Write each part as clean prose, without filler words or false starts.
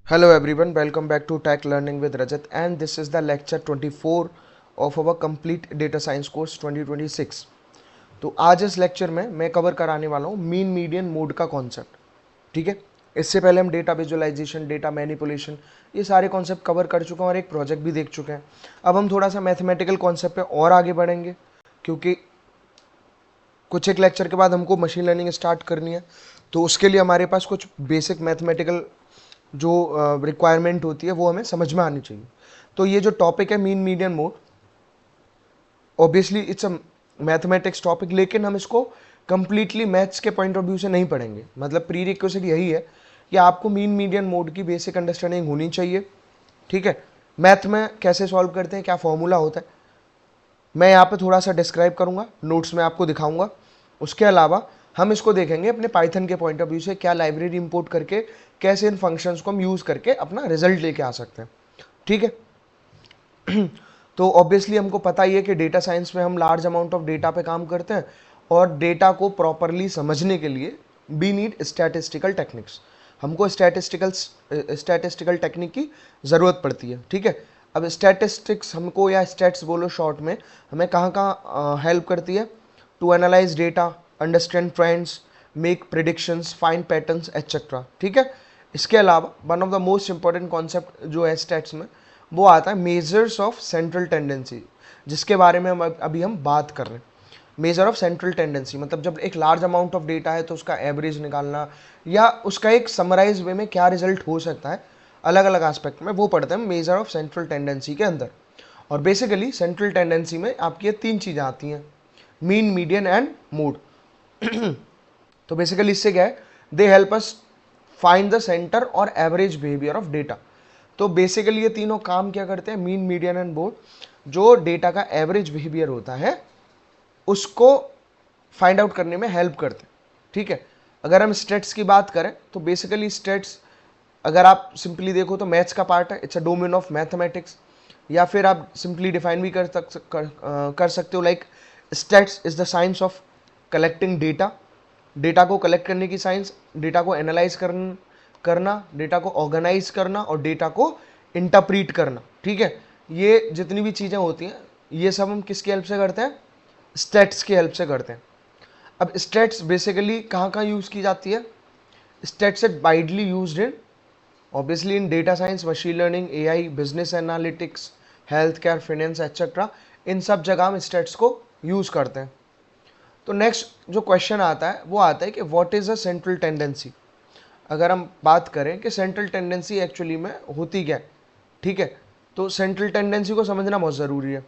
Hello everyone, welcome back to Tech Learning with Rajat, and this is the lecture 24 of our complete data science course 2026। तो आज इस lecture में मैं cover कराने वाला हूँ मीन मीडियन मोड का कॉन्सेप्ट। ठीक है, इससे पहले हम डेटा विजुअलाइजेशन, डेटा मैनिपुलेशन, ये सारे कॉन्सेप्ट कवर कर चुके हैं और एक प्रोजेक्ट भी देख चुके हैं। अब हम थोड़ा सा मैथमेटिकल कॉन्सेप्ट पे और आगे बढ़ेंगे, क्योंकि कुछ एक लेक्चर के बाद हमको मशीन लर्निंग स्टार्ट करनी है। तो उसके लिए हमारे पास कुछ बेसिक मैथमेटिकल जो रिक्वायरमेंट होती है वो हमें समझ में आनी चाहिए। तो ये जो टॉपिक है mean median mode, obviously it's a mathematics topic, लेकिन हम इसको कंप्लीटली मैथ्स के पॉइंट ऑफ व्यू से नहीं पढ़ेंगे। मतलब प्री रिक्वेस्ट यही है कि आपको मीन मीडियन मोड की बेसिक अंडरस्टैंडिंग होनी चाहिए। ठीक है, मैथ में कैसे सॉल्व करते हैं, क्या फॉर्मूला होता है, मैं यहाँ पे थोड़ा सा डिस्क्राइब करूँगा, नोट्स में आपको दिखाऊंगा। उसके अलावा हम इसको देखेंगे अपने पाइथन के पॉइंट ऑफ व्यू से, क्या लाइब्रेरी इंपोर्ट करके कैसे इन फंक्शंस को हम यूज़ करके अपना रिजल्ट लेके आ सकते हैं। ठीक है तो ऑब्वियसली हमको पता ही है कि डेटा साइंस में हम लार्ज अमाउंट ऑफ डेटा पे काम करते हैं, और डेटा को प्रॉपरली समझने के लिए वी नीड स्टैटिस्टिकल टेक्निक्स। हमको स्टैटिस्टिकल टेक्निक की ज़रूरत पड़ती है। ठीक है, अब स्टैटिस्टिक्स हमको, या स्टैट्स बोलो शॉर्ट में, हमें कहाँ कहाँ हेल्प करती है? To analyse data, understand trends, make predictions, find patterns etcetera. ठीक है, इसके अलावा one of the most important concept जो है स्टैट्स में, वो आता है मेजर्स ऑफ सेंट्रल टेंडेंसी, जिसके बारे में अभी हम बात कर रहे हैं। मेजर ऑफ सेंट्रल टेंडेंसी मतलब जब एक लार्ज अमाउंट ऑफ डेटा है तो उसका एवरेज निकालना, या उसका एक समराइज वे में क्या रिजल्ट हो सकता है अलग अलग एस्पेक्ट में, वो पढ़ते हैं मेजर ऑफ सेंट्रल टेंडेंसी के अंदर। और बेसिकली सेंट्रल टेंडेंसी में आपकी ये तीन चीज़ें आती हैं, मीन, मीडियन एंड मोड। तो बेसिकली इससे क्या है, they help us find the centre और एवरेज बिहेवियर ऑफ डेटा। तो बेसिकली ये तीनों काम क्या करते हैं, मीन, मीडियन एंड मोड, जो डेटा का एवरेज बिहेवियर होता है उसको फाइंड आउट करने में हेल्प करते हैं। ठीक है, अगर हम स्टेट्स की बात करें तो बेसिकली स्टेट्स, अगर आप सिंपली देखो तो मैथ्स का पार्ट है, it's a domain of mathematics. या फिर आप सिंपली डिफाइन भी कर सकते हो, like states is the science of collecting data, data को कलेक्ट करने की साइंस, डेटा को एनालाइज करना, डेटा को ऑर्गेनाइज करना और डेटा को इंटरप्रीट करना। ठीक है, ये जितनी भी चीज़ें होती हैं ये सब हम किसकी हेल्प से करते हैं? स्टेट्स की हेल्प से करते हैं। अब स्टेट्स बेसिकली कहाँ कहाँ यूज़ की जाती है? Stats is widely used in, obviously in data science, machine learning, AI, business analytics, health care, finance etcetera. इन सब जगह हम स्टेट्स को यूज़ करते हैं। तो नेक्स्ट जो क्वेश्चन आता है वो आता है कि what is a central tendency. अगर हम बात करें कि सेंट्रल टेंडेंसी एक्चुअली में होती क्या है, ठीक है, तो सेंट्रल टेंडेंसी को समझना बहुत ज़रूरी है।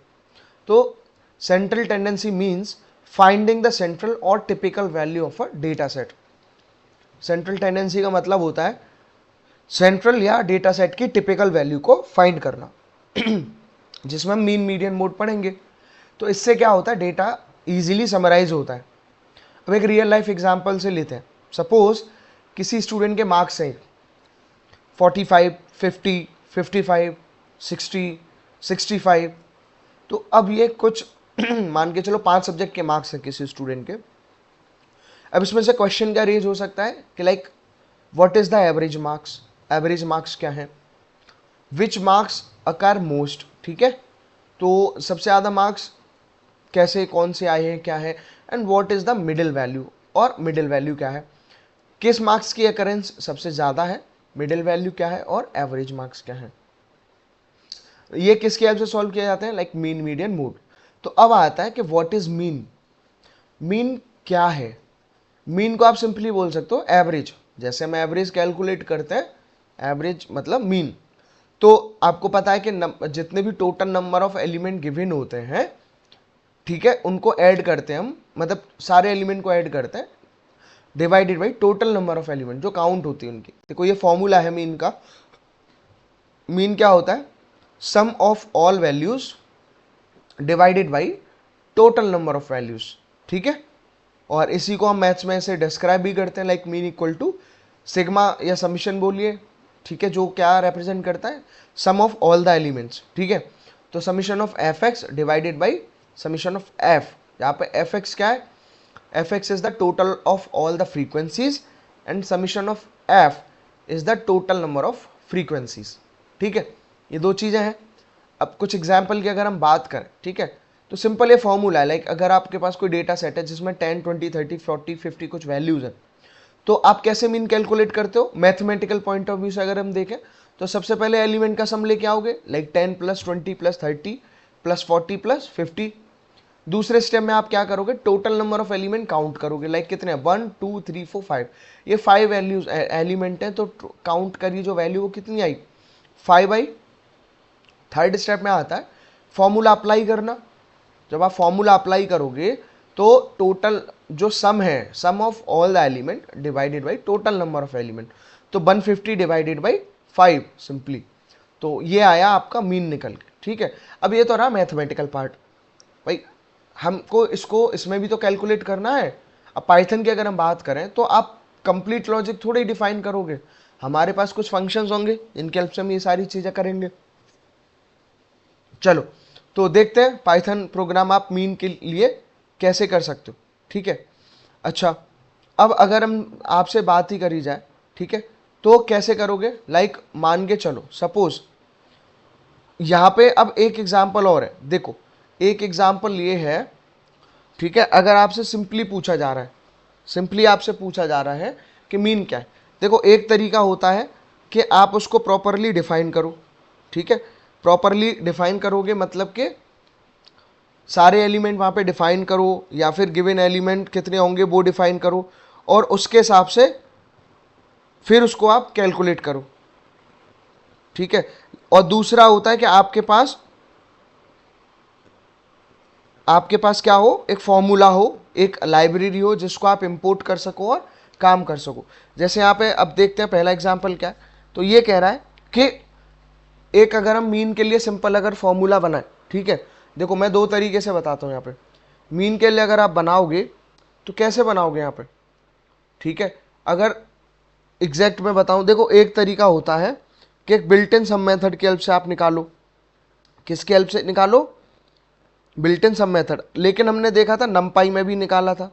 तो central tendency means finding the central और typical value of a data set. Central tendency का मतलब होता है सेंट्रल या डेटा सेट की टिपिकल वैल्यू को फाइंड करना, जिसमें हम मीन, मीडियन, मोड पढ़ेंगे। तो इससे क्या होता है, डेटा इजीली समराइज होता है। अब एक रियल लाइफ एग्जांपल से लेते हैं। सपोज किसी स्टूडेंट के मार्क्स हैं 45, 50, 55, 60, 65। तो अब ये कुछ मान के चलो 5 सब्जेक्ट के मार्क्स हैं किसी स्टूडेंट के। अब इसमें से क्वेश्चन का रेंज हो सकता है कि like what is the average marks, average marks क्या है, विच मार्क्स अकार मोस्ट। ठीक है, तो सबसे ज़्यादा मार्क्स कैसे, कौन से आए हैं, क्या है, and what is the middle value, और मिडिल वैल्यू क्या है, किस मार्क्स की अकरेंस सबसे ज़्यादा है, मिडिल वैल्यू क्या है, और एवरेज मार्क्स क्या है। ये किसकी हेल्प से सॉल्व किया जाते हैं? Like mean, median, mode. तो अब आता है कि व्हाट इज मीन। मीन क्या है? मीन को आप सिंपली बोल सकते हो एवरेज। जैसे हम एवरेज कैलकुलेट करते हैं, एवरेज मतलब मीन। तो आपको पता है कि जितने भी total number of element given होते हैं, ठीक है, उनको ऐड करते हैं हम, मतलब सारे एलिमेंट को ऐड करते हैं, divided by total number of element जो काउंट होती है उनकी। देखो ये फॉर्मूला है मीन का। मीन क्या होता है? Sum of all values divided by total number of values. ठीक है, और इसी को हम मैथ्स में ऐसे डिस्क्राइब भी करते हैं, like mean equal to sigma या समीशन बोलिए। ठीक है, जो क्या रिप्रेजेंट करता है? Sum of all the elements. ठीक है, तो summation of F X divided by summation of F. यहाँ पे एफ एक्स क्या है? F X is the total of all the frequencies, and summation of F is the total number of frequencies. ठीक है, ये दो चीज़ें हैं। अब कुछ एग्जाम्पल की अगर हम बात करें, ठीक है, तो सिंपल ये फॉर्मूला है, लाइक अगर आपके पास कोई डेटा सेट है जिसमें 10, 20, 30, 40, 50 कुछ वैल्यूज हैं, तो आप कैसे मीन कैलकुलेट करते हो? मैथमेटिकल पॉइंट ऑफ व्यू से अगर हम देखें तो सबसे पहले एलिमेंट का सम लेके आओगे, like 10 plus 20 plus 30 plus 40 plus 50। दूसरे स्टेप में आप क्या करोगे? Total number of element count करोगे, लाइक कितने? 1 2 3 4 5, ये 5 वैल्यूज एलिमेंट हैं, तो काउंट करिए जो वैल्यू वो कितनी आई? 5 आई। थर्ड स्टेप में आता है फॉर्मूला अप्लाई करना। जब आप फॉर्मूला अप्लाई करोगे तो टोटल जो सम है, sum of all the element divided by total number of element, तो 150 डिवाइडेड बाई 5 सिंपली, तो ये आया आपका मीन निकल के। ठीक है, अब ये तो रहा मैथमेटिकल पार्ट। भाई हमको इसको इसमें भी तो कैलकुलेट करना है। अब पाइथन की अगर हम बात करें तो आप कंप्लीट लॉजिक थोड़ी डिफाइन करोगे, हमारे पास कुछ फंक्शंस होंगे, इनके हेल्प से हम ये सारी चीजें करेंगे। चलो तो देखते हैं पाइथन प्रोग्राम आप मीन के लिए कैसे कर सकते हो। ठीक है, अच्छा अब अगर हम आपसे बात ही करी जाए, ठीक है, तो कैसे करोगे? लाइक मान के चलो, सपोज यहाँ पे अब एक एग्जाम्पल और है, देखो एक एग्जाम्पल ये है, ठीक है, अगर आपसे सिंपली पूछा जा रहा है, सिंपली आपसे पूछा जा रहा है कि मीन क्या है, देखो एक तरीका होता है कि आप उसको प्रॉपरली डिफाइन करो। ठीक है, प्रॉपरली डिफाइन करोगे मतलब कि सारे एलिमेंट वहाँ पे डिफाइन करो, या फिर गिवन एलिमेंट कितने होंगे वो डिफाइन करो, और उसके हिसाब से फिर उसको आप कैलकुलेट करो। ठीक है, और दूसरा होता है कि आपके पास क्या हो? एक फॉर्मूला हो, एक लाइब्रेरी हो जिसको आप इंपोर्ट कर सको और काम कर सको। जैसे यहाँ पे अब देखते हैं पहला एग्जांपल क्या है। तो ये कह रहा है कि एक अगर हम मीन के लिए सिंपल अगर फॉर्मूला बनाए, ठीक है, देखो मैं दो तरीके से बताता हूँ यहाँ पे। मीन के लिए अगर आप बनाओगे तो कैसे बनाओगे यहाँ पे? ठीक है, अगर एग्जैक्ट में बताऊँ, देखो एक तरीका होता है कि एक बिल्ट इन सम मेथड की हेल्प से आप निकालो। किसकी हेल्प से निकालो? Built in sum method. लेकिन हमने देखा था नमपाई में भी निकाला था,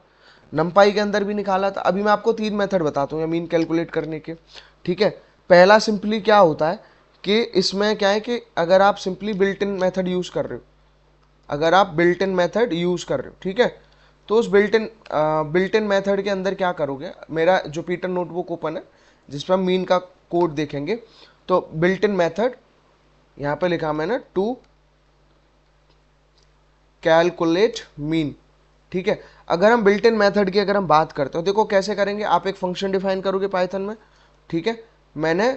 नमपाई के अंदर भी निकाला था। अभी मैं आपको 3 मेथड बताता हूँ मीन कैलकुलेट करने के। ठीक है, पहला सिंपली क्या होता है कि इसमें क्या है कि अगर आप simply built in method use कर रहे हो, अगर आप बिल्ट इन मेथड यूज कर रहे हो, ठीक है, तो उस बिल्ट इन मेथड के अंदर क्या करोगे? मेरा जुपिटर नोटबुक ओपन है जिसपे हम मीन का कोड देखेंगे। तो बिल्ट इन मेथड यहाँ पे लिखा मैंने टू कैलकुलेट मीन। ठीक है, अगर हम बिल्ट इन मेथड की अगर हम बात करते हो, देखो कैसे करेंगे। आप एक फंक्शन डिफाइन करोगे पाइथन में, ठीक है, मैंने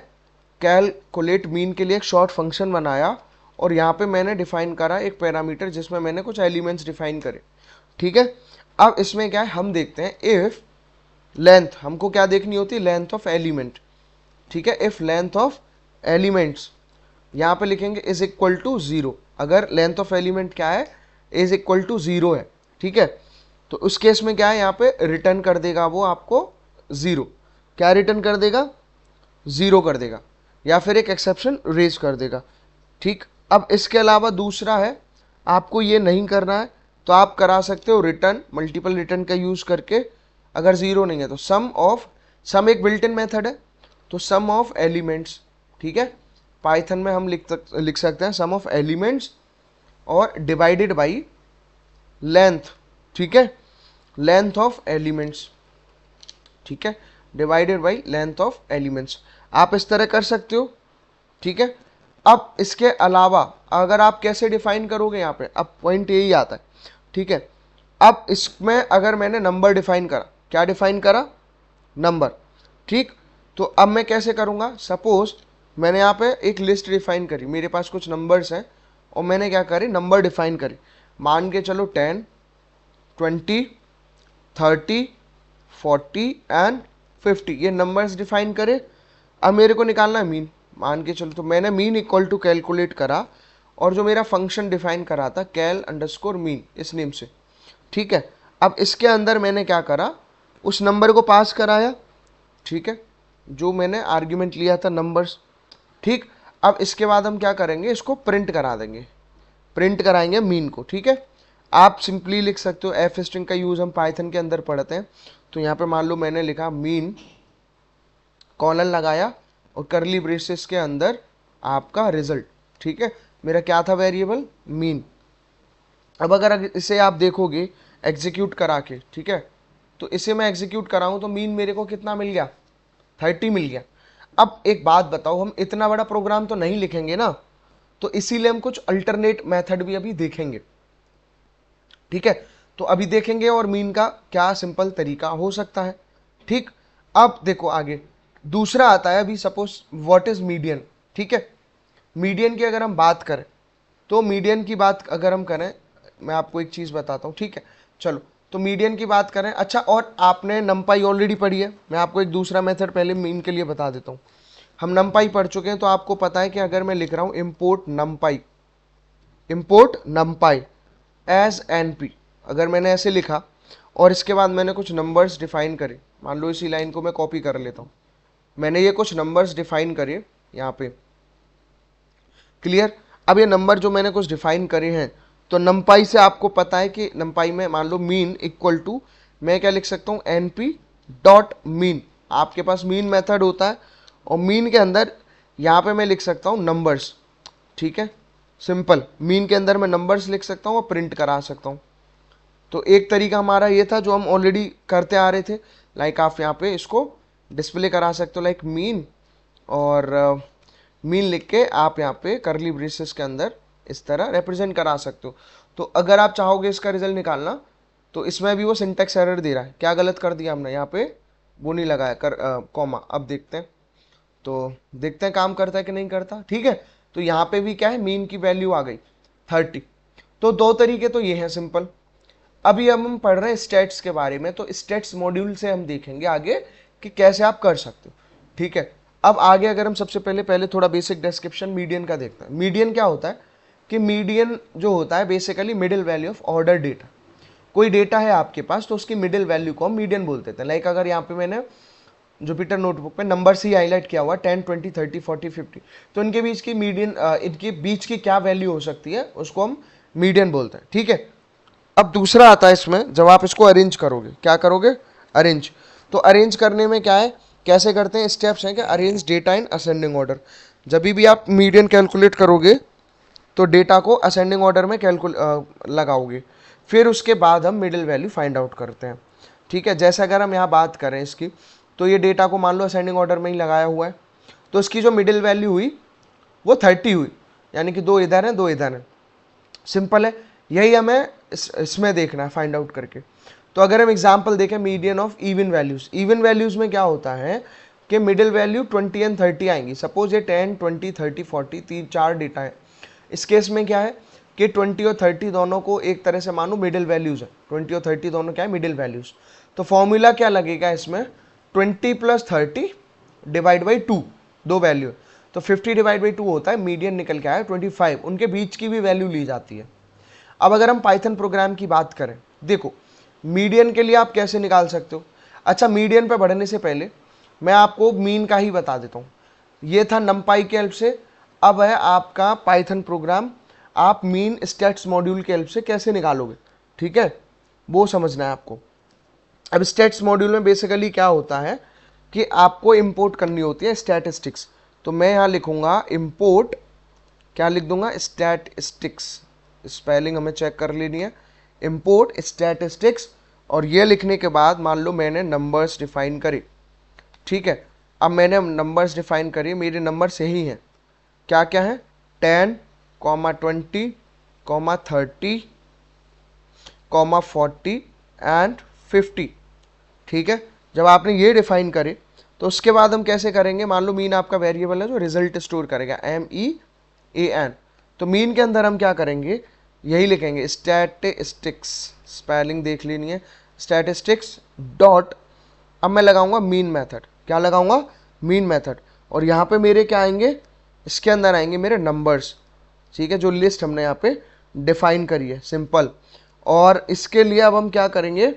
कैलकुलेट मीन के लिए एक शॉर्ट फंक्शन बनाया, और यहाँ पे मैंने डिफाइन करा एक पैरामीटर जिसमें मैंने कुछ एलिमेंट्स डिफाइन करे। ठीक है, अब इसमें क्या है हम देखते हैं, इफ लेंथ, हमको क्या देखनी होती है? Length of element. ठीक है, इफ लेंथ ऑफ एलिमेंट्स यहाँ पे लिखेंगे इज इक्वल टू 0। अगर लेंथ ऑफ एलिमेंट क्या है? इज इक्वल टू 0 है। ठीक है, तो उस केस में क्या है, यहाँ पे रिटर्न कर देगा वो आपको 0। क्या रिटर्न कर देगा? 0 कर देगा, या फिर एक एक्सेप्शन रेज कर देगा। ठीक, अब इसके अलावा दूसरा है, आपको ये नहीं करना है तो आप करा सकते हो रिटर्न, मल्टीपल रिटर्न का यूज करके। अगर 0 नहीं है तो सम एक बिल्ट इन मेथड है, तो सम ऑफ एलिमेंट्स, ठीक है, पाइथन में हम लिख सकते हैं सम ऑफ एलिमेंट्स और डिवाइडेड बाई लेंथ। ठीक है, लेंथ ऑफ एलिमेंट्स, ठीक है, divided by length of elements. आप इस तरह कर सकते हो। ठीक है, अब इसके अलावा अगर आप कैसे डिफाइन करोगे यहाँ पे, अब पॉइंट यही आता है। ठीक है, अब इसमें अगर मैंने नंबर डिफाइन करा, क्या डिफाइन करा? नंबर। ठीक, तो अब मैं कैसे करूँगा? सपोज मैंने यहाँ पे एक लिस्ट डिफाइन करी, मेरे पास कुछ नंबर्स हैं और मैंने क्या करी? नंबर डिफाइन करी। मान के चलो 10, 20, 30, 40 एंड 50, ये नंबर्स डिफाइन करे। अब मेरे को निकालना है मीन। मान के चलो तो मैंने मीन इक्वल टू कैलकुलेट करा, और जो मेरा फंक्शन डिफाइन करा था कैल अंडरस्कोर मीन इस नेम से। ठीक है, अब इसके अंदर मैंने क्या करा? उस नंबर को पास कराया। ठीक है, जो मैंने आर्ग्यूमेंट लिया था नंबर्स। ठीक, अब इसके बाद हम क्या करेंगे? इसको प्रिंट करा देंगे, प्रिंट कराएंगे मीन को। ठीक है, आप सिंपली लिख सकते हो, एफ स्ट्रिंग का यूज हम पाइथन के अंदर पढ़ते हैं। तो यहाँ पे मान लो मैंने लिखा मीन, कॉलन लगाया, और करली ब्रेसेस के अंदर आपका रिजल्ट। ठीक है, मेरा क्या था वेरिएबल, मीन। अब अगर इसे आप देखोगे एग्जीक्यूट करा के, ठीक है, तो इसे मैं एग्जीक्यूट कराऊं तो मीन मेरे को कितना मिल गया, 30 मिल गया। अब एक बात बताओ, हम इतना बड़ा प्रोग्राम तो नहीं लिखेंगे ना, तो इसीलिए हम कुछ अल्टरनेट मेथड भी अभी देखेंगे। ठीक है, तो अभी देखेंगे और मीन का क्या सिंपल तरीका हो सकता है। ठीक, अब देखो आगे दूसरा आता है, अभी सपोज व्हाट इज मीडियन। ठीक है, मीडियन की अगर हम बात करें, तो मीडियन की बात अगर हम करें, मैं आपको एक चीज़ बताता हूँ। ठीक है, चलो, तो मीडियन की बात करें। अच्छा, और आपने नमपाई ऑलरेडी पढ़ी है, मैं आपको एक दूसरा मेथड पहले मीन के लिए बता देता हूँ। हम नमपाई पढ़ चुके हैं, तो आपको पता है कि अगर मैं लिख रहा हूँ इम्पोर्ट नमपाई एज एनपी, अगर मैंने ऐसे लिखा और इसके बाद मैंने कुछ नंबर्स डिफाइन करे, मान लो इसी लाइन को मैं कॉपी कर लेता हूँ, मैंने ये कुछ नंबर्स डिफाइन करे यहाँ पे, क्लियर। अब ये नंबर जो मैंने कुछ डिफाइन करे हैं, तो नमपाई से आपको पता है कि नमपाई में मान लो मीन इक्वल टू, मैं क्या लिख सकता हूँ, एनपी डॉट मीन। आपके पास मीन मेथड होता है और मीन के अंदर यहाँ पे मैं लिख सकता हूँ नंबर्स। ठीक है, सिंपल, मीन के अंदर मैं नंबर्स लिख सकता हूँ और प्रिंट करा सकता हूँ। तो एक तरीका हमारा ये था जो हम ऑलरेडी करते आ रहे थे, लाइक आप यहाँ पे इसको डिस्प्ले करा सकते हो, लाइक मीन, और मीन लिख के आप यहाँ पे करली ब्रेसेस के अंदर इस तरह रिप्रेजेंट करा सकते हो। तो अगर आप चाहोगे इसका रिजल्ट निकालना, तो इसमें भी वो सिंटेक्स एरर दे रहा है, क्या गलत कर दिया हमने, यहाँ पे वो नहीं लगाया कॉमा। अब देखते हैं, तो देखते हैं काम करता है कि नहीं करता। ठीक है, तो यहाँ पे भी क्या है, मीन की वैल्यू आ गई 30। तो दो तरीके तो ये हैं सिंपल। अभी हम पढ़ रहे हैं स्टेट्स के बारे में, तो स्टेट्स मॉड्यूल से हम देखेंगे आगे कि कैसे आप कर सकते हो। ठीक है, अब आगे अगर हम सबसे पहले थोड़ा बेसिक डिस्क्रिप्शन मीडियन का देखते हैं। मीडियन क्या होता है कि मीडियन जो होता है basically middle value of order data. कोई डेटा है आपके पास, तो उसकी मिडिल वैल्यू को हम मीडियन बोलते थे। लाइक अगर यहाँ पे मैंने जुपिटर नोटबुक पे नंबर से ही हाईलाइट किया हुआ 10, 20, 30, 40, 50, तो इनके बीच की मीडियन, इनके बीच की क्या वैल्यू हो सकती है, उसको हम मीडियन बोलते हैं। ठीक है, अब दूसरा आता है इसमें, जब आप इसको अरेंज करोगे, क्या करोगे, अरेंज। तो अरेंज करने में क्या है, कैसे करते हैं, स्टेप्स हैं कि arrange data in ascending order. जब भी आप मीडियन कैलकुलेट करोगे तो डेटा को असेंडिंग ऑर्डर में लगाओगे, फिर उसके बाद हम मिडिल वैल्यू फाइंड आउट करते हैं। ठीक है, जैसे अगर हम यहाँ बात करें इसकी, तो ये डेटा को मान लो असेंडिंग ऑर्डर में ही लगाया हुआ है, तो इसकी जो मिडिल वैल्यू हुई वो 30 हुई, यानी कि 2 इधर हैं 2 इधर हैं। सिंपल है, यही हमें इसमें देखना है फाइंड आउट करके। तो अगर हम एग्जांपल देखें median of even values, even values में क्या होता है कि मिडिल वैल्यू 20 एंड 30 आएंगी। सपोज ये 10, 20, 30, 40 तीन 4 डेटा है। इस केस में क्या है कि 20 और 30 दोनों को एक तरह से मानो मिडिल वैल्यूज है, 20 और 30 दोनों क्या है, मिडिल वैल्यूज। तो फॉर्मूला क्या लगेगा इसमें, 20 प्लस 30 डिवाइड बाई 2, दो वैल्यू, तो 50 डिवाइड बाई 2 होता है, मीडियन निकल के आया 25। उनके बीच की भी वैल्यू ली जाती है। अब अगर हम पाइथन प्रोग्राम की बात करें, देखो मीडियन के लिए आप कैसे निकाल सकते हो। अच्छा, मीडियन पे बढ़ने से पहले मैं आपको मीन का ही बता देता हूँ। ये था नमपाई के हेल्प से, अब है आपका पाइथन प्रोग्राम, आप मीन स्टेट्स मॉड्यूल के हेल्प से कैसे निकालोगे। ठीक है, वो समझना है आपको। अब स्टेट्स मॉड्यूल में बेसिकली क्या होता है कि आपको इंपोर्ट करनी होती है स्टैटिस्टिक्स। तो मैं यहाँ लिखूंगा इंपोर्ट, क्या लिख दूंगा, स्टैटिस्टिक्स, स्पेलिंग हमें चेक कर लेनी है, इंपोर्ट स्टैटिस्टिक्स। और ये लिखने के बाद मान लो मैंने नंबर्स डिफाइन करे। ठीक है, अब मैंने नंबर्स डिफाइन करी, मेरे नंबर सही हैं, क्या क्या है, 10, 20, 30, 40 एंड 50। ठीक है, जब आपने ये डिफाइन करे तो उसके बाद हम कैसे करेंगे, मान लो मीन आपका वेरिएबल है जो रिजल्ट स्टोर करेगा, MEAN। तो मीन के अंदर हम क्या करेंगे, यही लिखेंगे स्टैटिस्टिक्स, स्पेलिंग देख लेनी है, स्टैटिस्टिक्स डॉट, अब मैं लगाऊंगा मीन मेथड, क्या लगाऊंगा, मीन मेथड। और यहाँ पे मेरे क्या आएंगे, इसके अंदर आएंगे मेरे नंबर्स। ठीक है, जो लिस्ट हमने यहाँ पे डिफाइन करी है, सिंपल। और इसके लिए अब हम क्या करेंगे,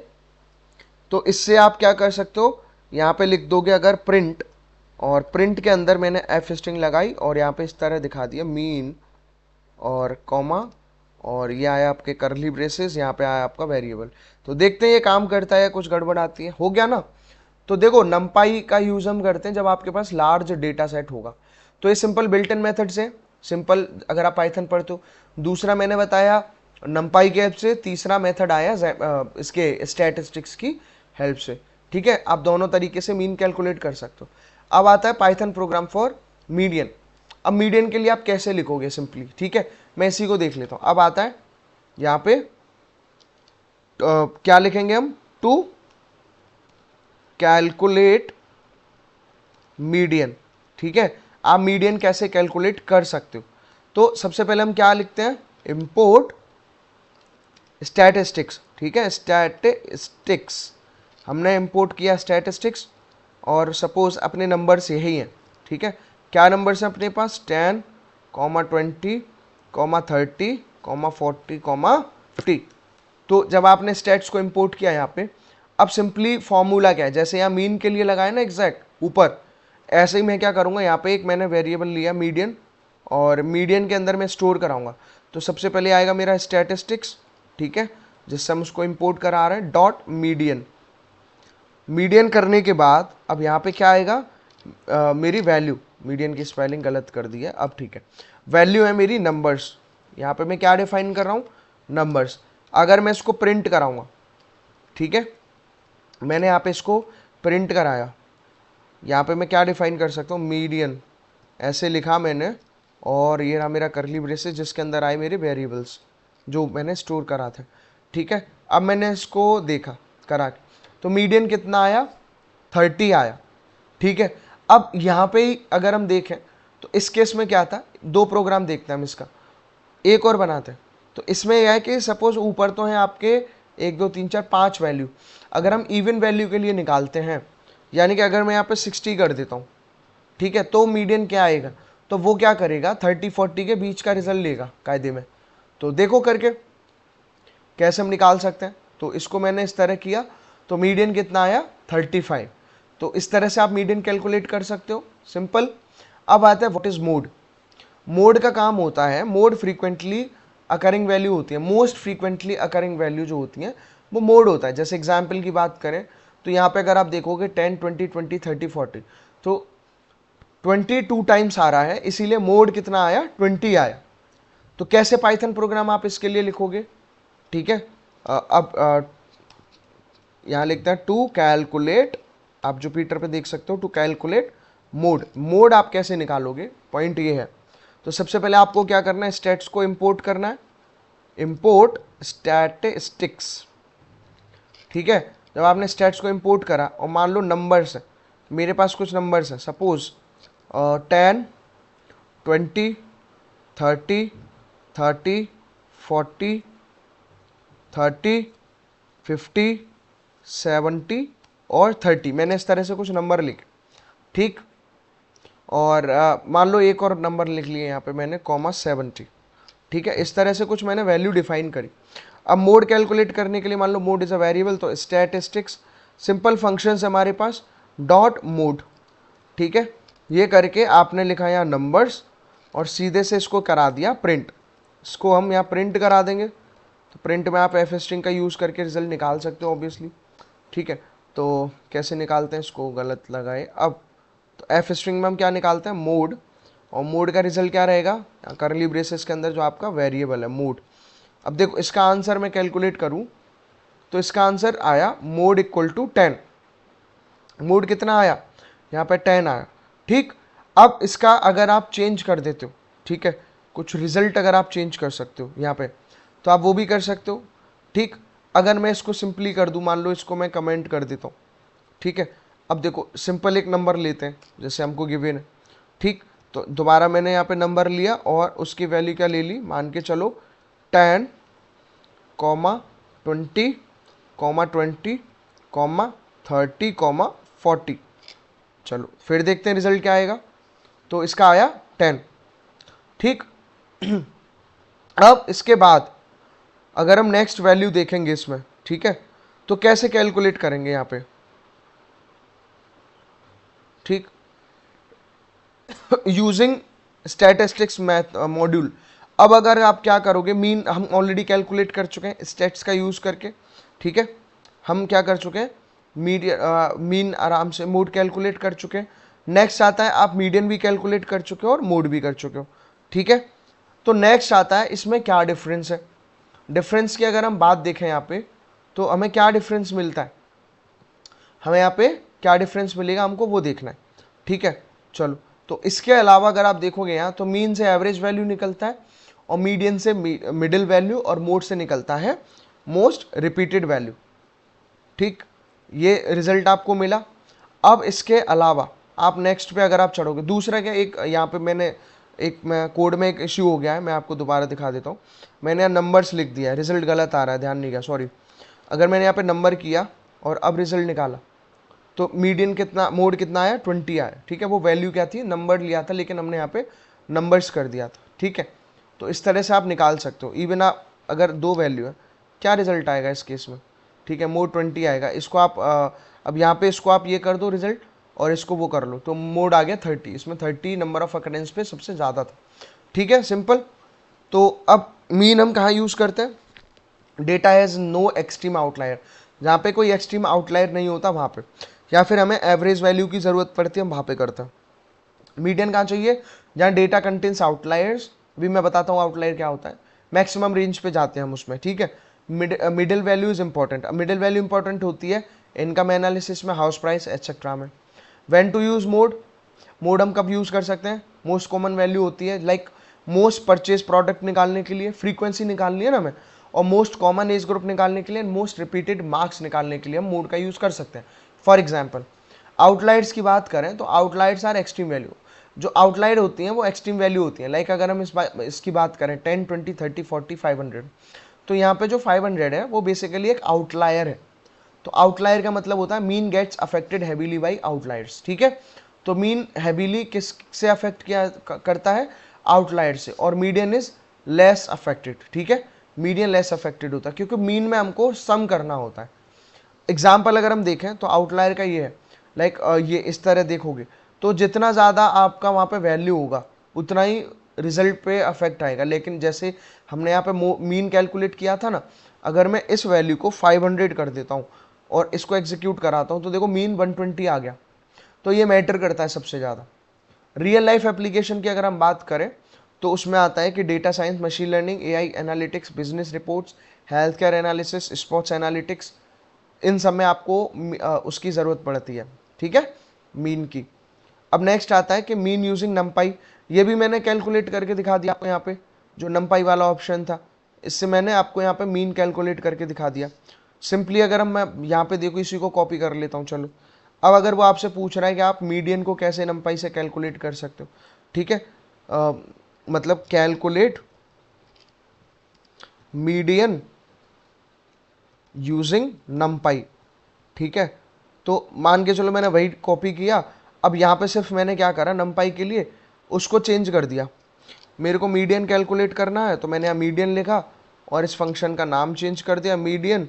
तो इससे आप क्या कर सकते हो, यहाँ पे लिख दोगे अगर प्रिंट, और प्रिंट के अंदर मैंने एफ स्ट्रिंग लगाई और यहाँ पे इस तरह दिखा दिया मीन और कॉमा, और ये आया आपके करली ब्रेसेस, यहाँ पे आया आपका वेरिएबल। तो देखते हैं ये काम करता है या कुछ गड़बड़ आती है, हो गया ना। तो देखो numpy का यूज हम करते हैं जब आपके पास लार्ज डेटा सेट होगा। तो ये सिंपल बिल्ट इन मेथड से, सिंपल अगर आप पाइथन पढ़ते हो। दूसरा मैंने बताया numpy की हेल्प से, तीसरा मेथड आया इसके स्टैटिस्टिक्स की हेल्प से। ठीक है, आप दोनों तरीके से मीन कैलकुलेट कर सकते हो। अब आता है पाइथन प्रोग्राम फॉर मीडियन। अब मीडियन के लिए आप कैसे लिखोगे सिंपली, ठीक है, मैं इसी को देख लेता हूं। अब आता है यहाँ पे क्या लिखेंगे हम, टू कैलकुलेट मीडियन। ठीक है, आप मीडियन कैसे कैलकुलेट कर सकते हो। तो सबसे पहले हम क्या लिखते हैं, इंपोर्ट स्टैटिस्टिक्स। ठीक है, स्टैटिस्टिक्स हमने इंपोर्ट किया स्टैटिस्टिक्स, और सपोज अपने नंबर से यही है। ठीक है, क्या नंबर है अपने पास, 10, 20, 30, 40, 50। तो जब आपने स्टैट्स को इंपोर्ट किया यहाँ पे, अब सिंपली फॉर्मूला क्या है, जैसे यहाँ मीन के लिए लगाया ना एग्जैक्ट ऊपर, ऐसे ही मैं क्या करूँगा, यहाँ पे एक मैंने वेरिएबल लिया मीडियन, और मीडियन के अंदर मैं स्टोर कराऊंगा। तो सबसे पहले आएगा मेरा स्टैटिस्टिक्स, ठीक है, जिससे हम उसको इंपोर्ट करा रहे हैं, डॉट मीडियन। मीडियन करने के बाद अब यहाँ पे क्या आएगा, मेरी वैल्यू, मीडियन की स्पेलिंग गलत कर दी है, अब ठीक है, वैल्यू है मेरी नंबर्स। यहाँ पे मैं क्या डिफाइन कर रहा हूँ, नंबर्स। अगर मैं इसको प्रिंट कराऊंगा, ठीक है, मैंने यहाँ पे इसको प्रिंट कराया, यहाँ पे मैं क्या डिफाइन कर सकता हूँ, मीडियन ऐसे लिखा मैंने, और ये रहा मेरा करली ब्रेसेस जिसके अंदर आए मेरे वेरिएबल्स जो मैंने स्टोर करा था। ठीक है, अब मैंने इसको देखा करा के, तो मीडियन कितना आया, 30 आया। ठीक है, अब यहाँ पे ही अगर हम देखें तो इस केस में क्या था, दो प्रोग्राम देखते हैं हम इसका, एक और बनाते हैं। तो इसमें यह है कि सपोज ऊपर तो है आपके 1 2 3 4 5 वैल्यू, अगर हम इवन वैल्यू के लिए निकालते हैं, यानी कि अगर मैं यहाँ पे 60 कर देता हूँ, ठीक है, तो मीडियन क्या आएगा, तो वो क्या करेगा, 30-40 के बीच का रिजल्ट लेगा कायदे में। तो देखो करके कैसे हम निकाल सकते हैं। तो इसको मैंने इस तरह किया, तो मीडियन कितना आया, 35। तो इस तरह से आप मीडियन कैलकुलेट कर सकते हो, सिंपल। अब आता है व्हाट इज मोड। मोड का काम होता है, मोड फ्रीक्वेंटली अकरिंग वैल्यू होती है, मोस्ट फ्रीक्वेंटली अकरिंग वैल्यू जो होती है वो मोड होता है। जैसे एग्जाम्पल की बात करें तो यहाँ पे अगर आप देखोगे 10, 20, 20, 30, 40, तो 22 टाइम्स आ रहा है, इसीलिए मोड कितना आया, 20 आया। तो कैसे पाइथन प्रोग्राम आप इसके लिए लिखोगे, ठीक है, अब यहाँ लिखते हैं टू कैलकुलेट, आप जुपिटर पे देख सकते हो, टू कैलकुलेट मोड। मोड आप कैसे निकालोगे, पॉइंट ये है। तो सबसे पहले आपको क्या करना है, स्टैट्स को इंपोर्ट करना है, इंपोर्ट स्टैटिस्टिक्स। ठीक है, जब आपने स्टैट्स को इंपोर्ट करा और मान लो नंबर्स है, मेरे पास कुछ नंबर्स हैं, सपोज 10, 20, 30, 30, 40, 30, 50, 70 और 30, मैंने इस तरह से कुछ नंबर लिखे। ठीक, और मान लो एक और नंबर लिख लिए यहाँ पे मैंने, ,70। ठीक है, इस तरह से कुछ मैंने वैल्यू डिफाइन करी। अब मोड कैलकुलेट करने के लिए मान लो मोड इज अ वेरिएबल, तो स्टैटिस्टिक्स सिंपल फंक्शन है हमारे पास, डॉट मोड। ठीक है, ये करके आपने लिखा यहाँ नंबर्स, और सीधे से इसको करा दिया प्रिंट। इसको हम यहाँ प्रिंट करा देंगे, तो प्रिंट में आप एफ स्ट्रिंग का यूज़ करके रिजल्ट निकाल सकते हो ऑब्वियसली। ठीक है, तो कैसे निकालते हैं, इसको गलत लगाए अब, तो एफ स्ट्रिंग में हम क्या निकालते हैं, मोड, और मोड का रिजल्ट क्या रहेगा, करली ब्रेसेस के अंदर जो आपका वेरिएबल है मोड। अब देखो इसका आंसर मैं कैलकुलेट करूं, तो इसका आंसर आया मोड इक्वल टू 10। मोड कितना आया, यहाँ पे 10 आया। ठीक, अब इसका अगर आप चेंज कर देते हो, ठीक है, कुछ रिजल्ट अगर आप चेंज कर सकते हो यहाँ पे, तो आप वो भी कर सकते हो। ठीक, अगर मैं इसको सिंपली कर दूं, मान लो इसको मैं कमेंट कर देता हूँ। ठीक है, अब देखो सिंपल एक नंबर लेते हैं जैसे हमको गिवन है। ठीक, तो दोबारा मैंने यहाँ पे नंबर लिया और उसकी वैल्यू क्या ले ली, मान के चलो 10, 20, 20, 30, 40। चलो फिर देखते हैं रिजल्ट क्या आएगा, तो इसका आया 10। ठीक, अब इसके बाद अगर हम नेक्स्ट वैल्यू देखेंगे इसमें, ठीक है, तो कैसे कैलकुलेट करेंगे यहाँ पे। ठीक, यूजिंग स्टैटिस्टिक्स मैथ मॉड्यूल। अब अगर आप क्या करोगे, मीन हम ऑलरेडी कैलकुलेट कर चुके हैं स्टैट्स का यूज करके। ठीक है, हम क्या कर चुके हैं, मीन आराम से मोड कैलकुलेट कर चुके हैं। नेक्स्ट आता है आप मीडियन भी कैलकुलेट कर चुके हो और मोड भी कर चुके हो, ठीक है। तो नेक्स्ट आता है इसमें क्या डिफरेंस है। डिफरेंस की अगर हम बात देखें यहाँ पे, तो हमें क्या डिफरेंस मिलता है, हमें यहाँ पे क्या डिफरेंस मिलेगा हमको वो देखना है, ठीक है। चलो, तो इसके अलावा अगर आप देखोगे यहाँ तो मीन से एवरेज वैल्यू निकलता है और मीडियन से मिडिल वैल्यू और मोड से निकलता है मोस्ट रिपीटेड वैल्यू, ठीक। ये रिजल्ट आपको मिला। अब इसके अलावा आप नेक्स्ट पे अगर आप चढ़ोगे, दूसरा क्या, एक यहाँ पे मैं कोड में एक इश्यू हो गया है, मैं आपको दोबारा दिखा देता हूँ। मैंने यहाँ नंबर्स लिख दिया है, रिजल्ट गलत आ रहा है, ध्यान नहीं गया, सॉरी। अगर मैंने यहाँ पे नंबर किया और अब रिजल्ट निकाला तो मीडियन कितना, मोड कितना आया, 20 आया, ठीक है। वो वैल्यू क्या थी, नंबर लिया था लेकिन हमने यहाँ पे नंबर्स कर दिया था, ठीक है। तो इस तरह से आप निकाल सकते हो। इवन आप अगर 2 वैल्यू है, क्या रिजल्ट आएगा इस केस में, ठीक है, मोड 20 आएगा। इसको आप अब यहाँ पे इसको आप ये कर दो रिजल्ट और इसको वो कर लो, तो मोड आ गया 30। इसमें 30 नंबर ऑफ अकरेंस पे सबसे ज़्यादा था, ठीक है, सिंपल। तो अब मीन हम कहाँ यूज़ करते हैं, data has no extreme outlier, जहाँ पे कोई एक्सट्रीम आउटलायर नहीं होता वहाँ पे, या फिर हमें एवरेज वैल्यू की ज़रूरत पड़ती है हम वहाँ पे करते हैं। मीडियन कहाँ चाहिए, जहाँ डेटा कंटेन्स आउटलायर्स, भी मैं बताता हूँ आउटलायर क्या होता है, मैक्सिमम रेंज पे जाते हैं हम उसमें, ठीक है। Middle value is important, middle value important होती है इनकम एनालिसिस में, हाउस प्राइस एक्सेट्रा में। When to use mode, mode हम कब यूज़ कर सकते हैं, मोस्ट कॉमन वैल्यू होती है लाइक मोस्ट परचेज प्रोडक्ट निकालने के लिए, फ्रीक्वेंसी निकालनी है ना हमें, और मोस्ट कॉमन एज ग्रुप निकालने के लिए, मोस्ट रिपीटेड मार्क्स निकालने के लिए हम मोड का यूज़ कर सकते हैं। फॉर एग्जाम्पल आउटलायर्स की बात करें तो आउटलायर्स आर एक्सट्रीम वैल्यू, जो आउटलायर होती हैं वो एक्सट्रीम वैल्यू होती हैं। लाइक अगर हम इसकी बात करें 10, 20, 30, 40, 500, तो यहाँ पे जो 500 है वो बेसिकली एक आउटलायर है। तो आउटलायर का मतलब होता है mean gets affected heavily by outliers, ठीक है। तो मीन हैवीली किस से अफेक्ट किया करता है, आउटलायर से, और मीडियन इज लेस अफेक्टेड, ठीक है। मीडियन लेस अफेक्टेड होता है क्योंकि मीन में हमको सम करना होता है। एग्जाम्पल अगर हम देखें तो आउटलायर का ये है, लाइक ये इस तरह देखोगे तो जितना ज़्यादा आपका वहाँ पे वैल्यू होगा उतना ही रिजल्ट पे अफेक्ट आएगा। लेकिन जैसे हमने यहाँ पे मीन कैलकुलेट किया था ना, अगर मैं इस वैल्यू को 500 कर देता हूँ और इसको एग्जीक्यूट कराता हूँ तो देखो मीन 120 आ गया। तो ये मैटर करता है सबसे ज़्यादा। रियल लाइफ एप्लीकेशन की अगर हम बात करें तो उसमें आता है कि data science, machine learning, AI analytics, business reports, health care analysis, sports analytics, इन सब में आपको उसकी ज़रूरत पड़ती है, ठीक है, मीन की। अब नेक्स्ट आता है कि मीन यूजिंग नमपाई, ये भी मैंने कैलकुलेट करके दिखा दिया आपको यहाँ पे, जो नमपाई वाला ऑप्शन था इससे मैंने आपको यहाँ पे मीन कैलकुलेट करके दिखा दिया। सिंपली अगर हम, मैं यहाँ पे देखो इसी को कॉपी कर लेता हूँ, चलो। अब अगर वो आपसे पूछ रहा है कि आप मीडियन को कैसे नमपाई से कैलकुलेट कर सकते हो, ठीक है, मतलब कैलकुलेट मीडियन यूजिंग नमपाई, ठीक है। तो मान के चलो मैंने वही कॉपी किया, अब यहाँ पे सिर्फ मैंने क्या करा, नमपाई के लिए उसको चेंज कर दिया। मेरे को मीडियन कैलकुलेट करना है तो मैंने यहाँ मीडियन लिखा और इस फंक्शन का नाम चेंज कर दिया मीडियन,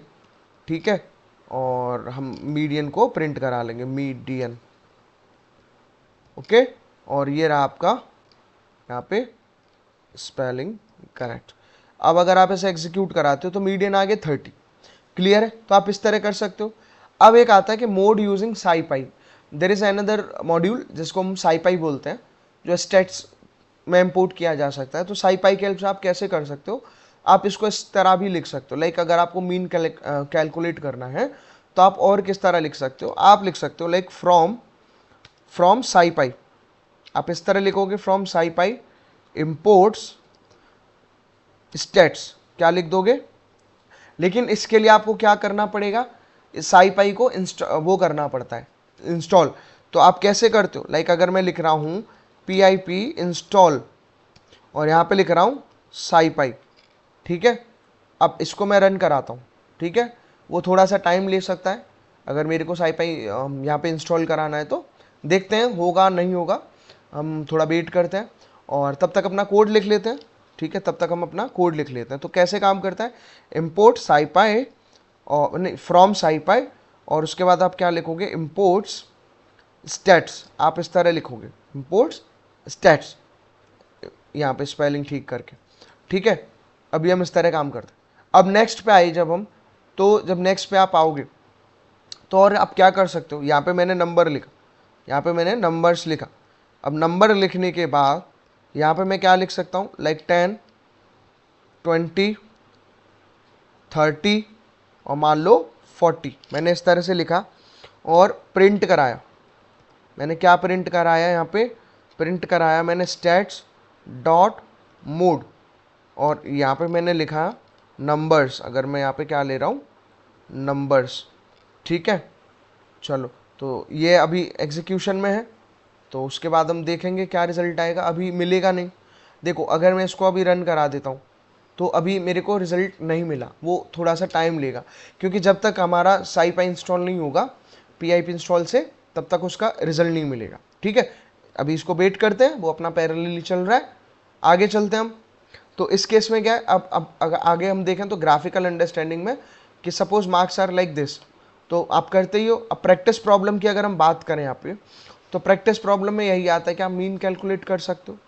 ठीक है, और हम मीडियन को प्रिंट करा लेंगे मीडियन, ओके। और ये रहा आपका यहाँ पे स्पेलिंग करेक्ट। अब अगर आप इसे एग्जीक्यूट कराते हो तो मीडियन आगे 30, क्लियर है। तो आप इस तरह कर सकते हो। अब एक आता है कि mode using SciPy, there is another module जिसको हम साईपाई बोलते हैं, जो स्टेट्स में इंपोर्ट किया जा सकता है। तो साईपाई की हेल्प से आप कैसे कर सकते हो, आप इसको इस तरह भी लिख सकते हो, लाइक अगर आपको मीन कैलकुलेट करना है तो आप और किस तरह लिख सकते हो, आप लिख सकते हो लाइक फ्रॉम साईपाई, आप इस तरह लिखोगे फ्रॉम साईपाई इंपोर्ट्स स्टेट्स, क्या लिख दोगे। लेकिन इसके लिए आपको क्या करना पड़ेगा, साईपाई को वो करना पड़ता है इंस्टॉल। तो आप कैसे करते हो, लाइक अगर मैं लिख रहा हूँ pip इंस्टॉल और यहाँ पे लिख रहा हूँ साईपाई, ठीक है। अब इसको मैं रन कराता हूँ, ठीक है, वो थोड़ा सा टाइम ले सकता है। अगर मेरे को साईपाई यहाँ पे इंस्टॉल कराना है तो देखते हैं होगा नहीं होगा, हम थोड़ा वेट करते हैं और तब तक अपना कोड लिख लेते हैं, ठीक है। तब तक हम अपना कोड लिख लेते हैं। तो कैसे काम करता है, इम्पोर्ट साईपाई और नहीं फ्रॉम साईपाई, और उसके बाद आप क्या लिखोगे, इम्पोर्ट्स स्टैट्स, आप इस तरह लिखोगे इम्पोर्ट्स स्टैट्स, यहाँ पे स्पेलिंग ठीक करके, ठीक है। अभी हम इस तरह काम करते हैं। अब नेक्स्ट पे आए जब हम, तो जब नेक्स्ट पे आप आओगे तो और आप क्या कर सकते हो, यहाँ पे मैंने नंबर लिखा, यहाँ पे मैंने नंबर्स लिखा। अब नंबर लिखने के बाद यहाँ पे मैं क्या लिख सकता हूँ, लाइक 10, 20, 30 और मान लो 40, मैंने इस तरह से लिखा और प्रिंट कराया। मैंने क्या प्रिंट कराया, यहाँ पे प्रिंट कराया मैंने स्टैट्स डॉट मोड, और यहाँ पे मैंने लिखा नंबर्स। अगर मैं यहाँ पे क्या ले रहा हूँ, नंबर्स, ठीक है। चलो, तो ये अभी एग्जीक्यूशन में है, तो उसके बाद हम देखेंगे क्या रिजल्ट आएगा। अभी मिलेगा नहीं। देखो, अगर मैं इसको अभी रन करा देता हूँ तो अभी मेरे को रिजल्ट नहीं मिला, वो थोड़ा सा टाइम लेगा, क्योंकि जब तक हमारा साईपाई इंस्टॉल नहीं होगा PIP इंस्टॉल से, तब तक उसका रिजल्ट नहीं मिलेगा, ठीक है। अभी इसको वेट करते हैं, वो अपना पैरेलली चल रहा है। आगे चलते हैं हम। तो इस केस में क्या है, अब अगर आगे हम देखें तो ग्राफिकल अंडरस्टैंडिंग में कि suppose marks are like this, तो आप करते ही हो। अब प्रैक्टिस प्रॉब्लम की अगर हम बात करें यहाँ पे, तो प्रैक्टिस प्रॉब्लम में यही आता है कि आप मीन कैलकुलेट कर सकते हो।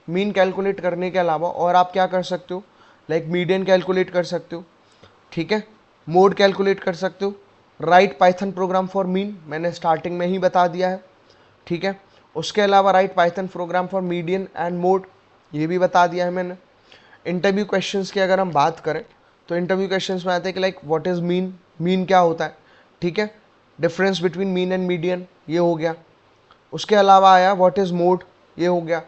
मीन कैलकुलेट करने के अलावा और आप क्या कर सकते हो, लाइक मीडियन कैलकुलेट कर सकते हो, ठीक है। मोड कैलकुलेट कर सकते हो। Right Python programme for mean, मैंने स्टार्टिंग में ही बता दिया है, ठीक है। उसके अलावा right Python programme for median and mode, ये भी बता दिया है मैंने। इंटरव्यू क्वेश्चंस की अगर हम बात करें तो इंटरव्यू क्वेश्चंस में आते हैं कि like what is mean, mean क्या होता है, ठीक है। Difference between mean and median, ये हो गया। उसके अलावा आया व्हाट इज़ मोड, ये हो गया।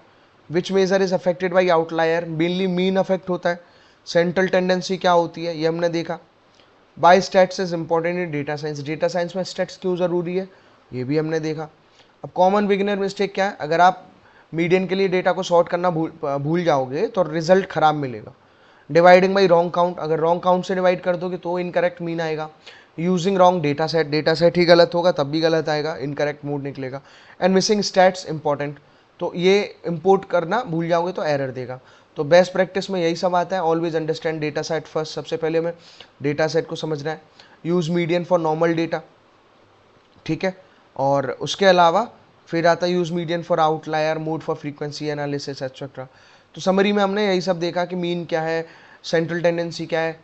Which measure is affected by outlier, mainly mean affect होता है। सेंट्रल टेंडेंसी क्या होती है, ये हमने देखा। By stats is important in data science, data science में स्टैट्स क्यों ज़रूरी है, ये भी हमने देखा। अब कॉमन बिगिनर मिस्टेक क्या है, अगर आप मीडियन के लिए डेटा को सॉर्ट करना भूल जाओगे तो रिजल्ट खराब मिलेगा। डिवाइडिंग बाई रॉन्ग काउंट, अगर रॉन्ग काउंट से डिवाइड कर दोगे तो इनकरेक्ट मीन आएगा। Using wrong data set, data set ही गलत होगा तब भी गलत आएगा, इनकरेक्ट मोड निकलेगा। एंड मिसिंग स्टैट्स इंपॉर्टेंट, तो ये इंपोर्ट करना भूल जाओगे तो एरर देगा। तो बेस्ट प्रैक्टिस में यही सब आता है। Always understand data set first, सबसे पहले हमें डेटा सेट को समझना है। Use median for normal data, ठीक है। और उसके अलावा फिर आता है use median for outlier, mode for frequency analysis etcetera. तो समरी में हमने यही सब देखा कि मीन क्या है, सेंट्रल टेंडेंसी क्या है,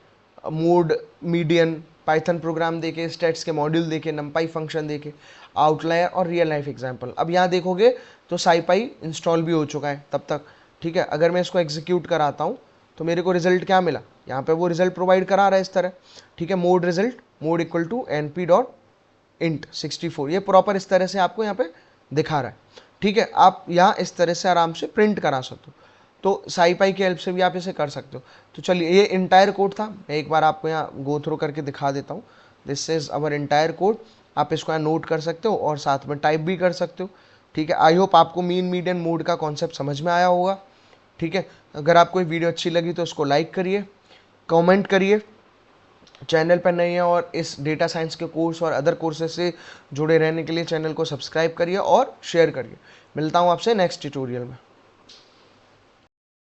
मोड, मीडियन, पाइथन प्रोग्राम देखे, स्टेट्स के मॉड्यूल देखे, नंपाई फंक्शन देखे, आउटलायर और रियल लाइफ एग्जांपल। अब यहाँ देखोगे तो साईपाई इंस्टॉल भी हो चुका है तब तक, ठीक है। अगर मैं इसको एग्जीक्यूट कराता हूँ तो मेरे को रिजल्ट क्या मिला, यहाँ पे वो रिजल्ट प्रोवाइड करा रहा है इस तरह, ठीक है। Mode result, mode equal to np.int 64, ये प्रॉपर इस तरह से आपको यहाँ पे दिखा रहा है, ठीक है। आप यहाँ इस तरह से आराम से प्रिंट करा सकते हो। तो साईपाई की हेल्प से भी आप इसे कर सकते हो। तो चलिए, ये इंटायर कोड था, मैं एक बार आपको यहाँ गो थ्रू करके दिखा देता हूँ। This is our entire code, आप इसको यहाँ नोट कर सकते हो और साथ में टाइप भी कर सकते हो, ठीक है। आई होप आपको मीन मीडियन मोड का कॉन्सेप्ट समझ में आया होगा, ठीक है। अगर आपको ये वीडियो अच्छी लगी तो इसको लाइक करिए, कमेंट करिए, चैनल पर नए हैं और इस डेटा साइंस के कोर्स और अदर कोर्सेज से जुड़े रहने के लिए चैनल को सब्सक्राइब करिए और शेयर करिए। मिलता हूँ आपसे नेक्स्ट ट्यूटोरियल में।